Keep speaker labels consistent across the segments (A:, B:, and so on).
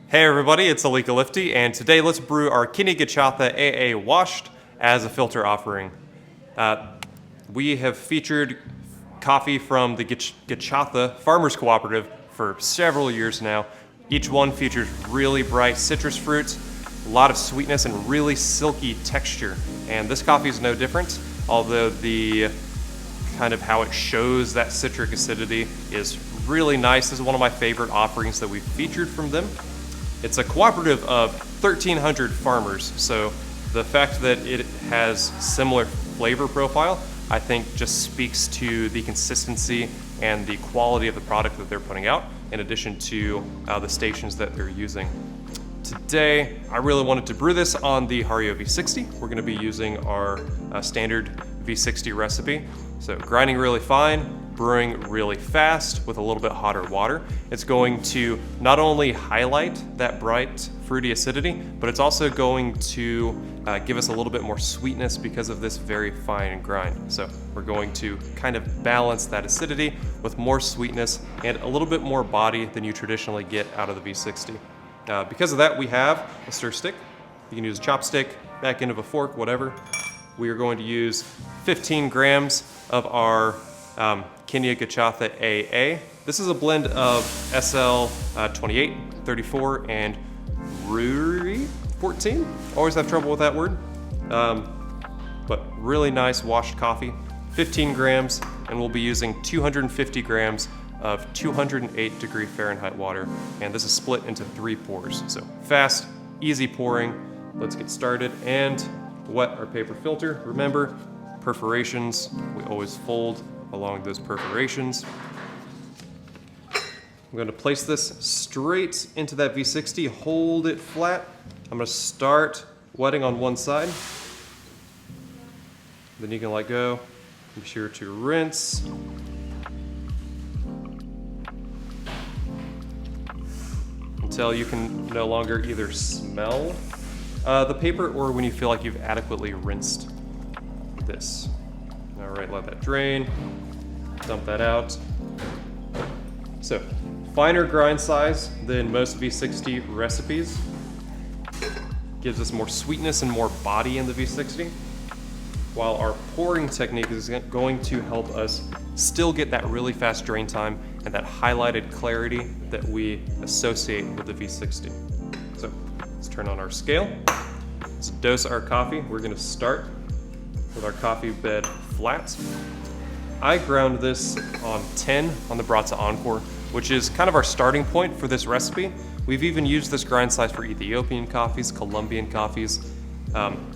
A: Hey everybody, it's Alika Lifty, and today let's brew our Gachatha AA washed as a filter offering. We have featured coffee from the Gachatha Farmers Cooperative for several years now. Each one features really bright citrus fruits, a lot of sweetness, and really silky texture. And this coffee is no different, although the kind of how it shows that citric acidity is really nice. This is one of my favorite offerings that we've featured from them. It's a cooperative of 1,300 farmers, so the fact that it has similar flavor profile, I think just speaks to the consistency and the quality of the product that they're putting out, in addition to the stations that they're using. Today, I really wanted to brew this on the Hario V60. We're going to be using our standard V60 recipe. So grinding really fine, brewing really fast with a little bit hotter water. It's going to not only highlight that bright fruity acidity, but it's also going to give us a little bit more sweetness because of this very fine grind. So we're going to kind of balance that acidity with more sweetness and a little bit more body than you traditionally get out of the V60. Because of that, we have a stir stick. You can use a chopstick, back end of a fork, whatever. We are going to use 15 grams of our Gachatha AA. This is a blend of SL 28, 34, and Brew 14. Always have trouble with that word. But really nice washed coffee. 15 grams, and we'll be using 250 grams of 208 degree Fahrenheit water. And this is split into 3 pours. So fast, easy pouring. Let's get started and wet our paper filter. Remember, perforations, we always fold along those perforations. I'm going to place this straight into that V60, hold it flat. I'm going to start wetting on one side. Then you can let go. Be sure to rinse. Until you can no longer either smell the paper or when you feel like you've adequately rinsed this. All right, let that drain, dump that out. So, finer grind size than most V60 recipes. Gives us more sweetness and more body in the V60. While our pouring technique is going to help us still get that really fast drain time and that highlighted clarity that we associate with the V60. So, let's turn on our scale. Let's dose our coffee. We're gonna start with our coffee bed flat. I ground this on 10 on the Bratza Encore, which is kind of our starting point for this recipe. We've even used this grind size for Ethiopian coffees, Colombian coffees.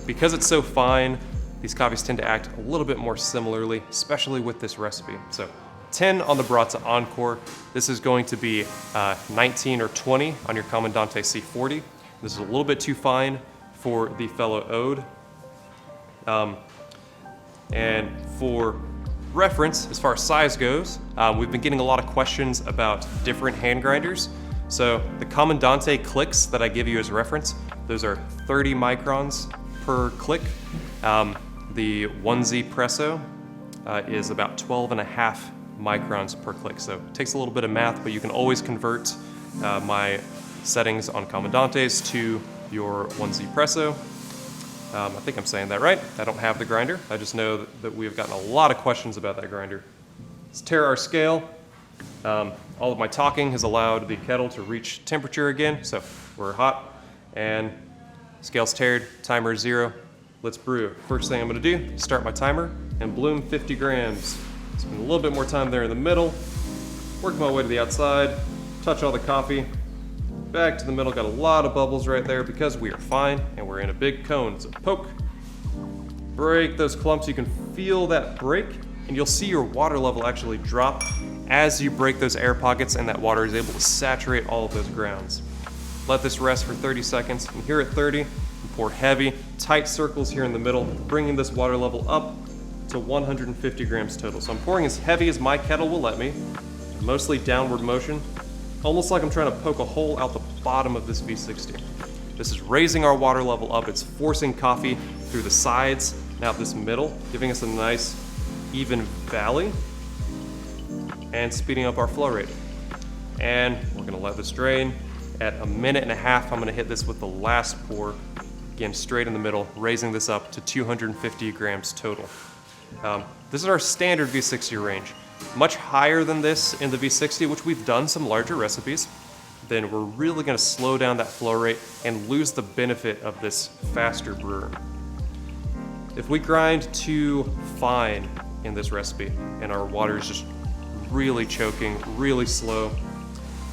A: Because it's so fine, these coffees tend to act a little bit more similarly, especially with this recipe. So 10 on the Bratza Encore. This is going to be 19 or 20 on your Comandante C40. This is a little bit too fine for the fellow Ode. And for reference, as far as size goes, we've been getting a lot of questions about different hand grinders. So the Comandante clicks that I give you as reference, those are 30 microns per click. The 1Z Presso is about 12.5 microns per click. So it takes a little bit of math, but you can always convert my settings on Comandantes to your 1Z Presso. I think I'm saying that right. I don't have the grinder. I just know that we have gotten a lot of questions about that grinder. Let's terroir scale. All of my talking has allowed the kettle to reach temperature again, so we're hot. And scale's terrored, timer is 0. Let's brew. First thing I'm gonna do, start my timer and bloom 50 grams. Spend a little bit more time there in the middle, work my way to the outside, touch all the coffee, back to the middle. Got a lot of bubbles right there because we are fine and we're in a big cone. So poke, break those clumps. You can feel that break and you'll see your water level actually drop as you break those air pockets and that water is able to saturate all of those grounds. Let this rest for 30 seconds. And here at 30, pour heavy, tight circles here in the middle, bringing this water level up to 150 grams total. So I'm pouring as heavy as my kettle will let me, mostly downward motion, almost like I'm trying to poke a hole out the bottom of this V60. This is raising our water level up. It's forcing coffee through the sides, now this middle, giving us a nice even valley, and speeding up our flow rate. And we're gonna let this drain at a minute and a half, I'm gonna hit this with the last pour, again, straight in the middle, raising this up to 250 grams total. This is our standard V60 range. Much higher than this in the V60, which we've done some larger recipes. Then we're really gonna slow down that flow rate and lose the benefit of this faster brewer. If we grind too fine in this recipe and our water is just really choking, really slow,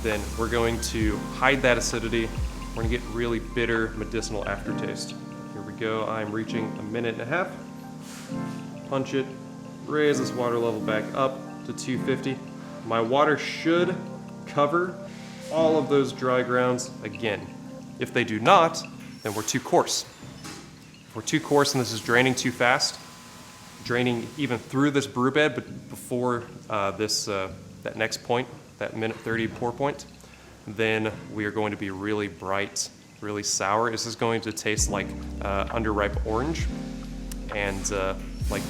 A: then we're going to hide that acidity. We're gonna get really bitter medicinal aftertaste. Here we go, I'm reaching a minute and a half. Punch it, raise this water level back up to 250. My water should cover all of those dry grounds again. If they do not, then we're too coarse. If we're too coarse and this is draining too fast, draining even through this brew bed, but before that next point, that minute 30 pour point, then we are going to be really bright, really sour. This is going to taste like underripe orange and like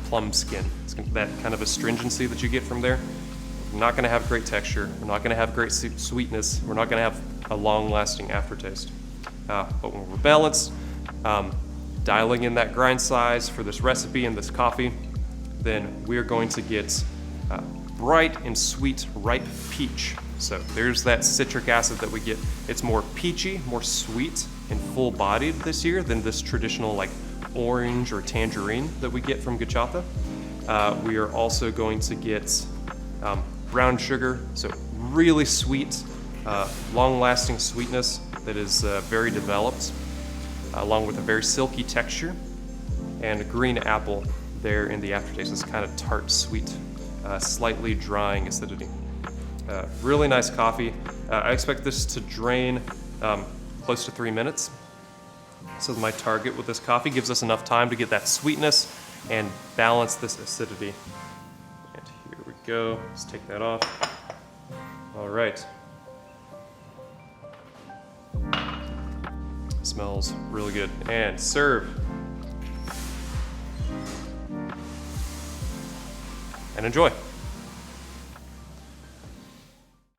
A: plum skin. It's that kind of astringency that you get from there. We're not going to have great texture. We're not going to have great sweetness. We're not going to have a long-lasting aftertaste. But when we're balanced, dialing in that grind size for this recipe and this coffee, then we're going to get bright and sweet ripe peach. So there's that citric acid that we get. It's more peachy, more sweet, and full-bodied this year than this traditional like orange or tangerine that we get from Gachatha. We are also going to get brown sugar, so really sweet, long-lasting sweetness that is very developed, along with a very silky texture, and a green apple there in the aftertaste. This kind of tart, sweet, slightly drying acidity. Really nice coffee. I expect this to drain close to 3 minutes. So my target with this coffee gives us enough time to get that sweetness and balance this acidity. And here we go. Let's take that off. All right. Smells really good. And serve. And enjoy.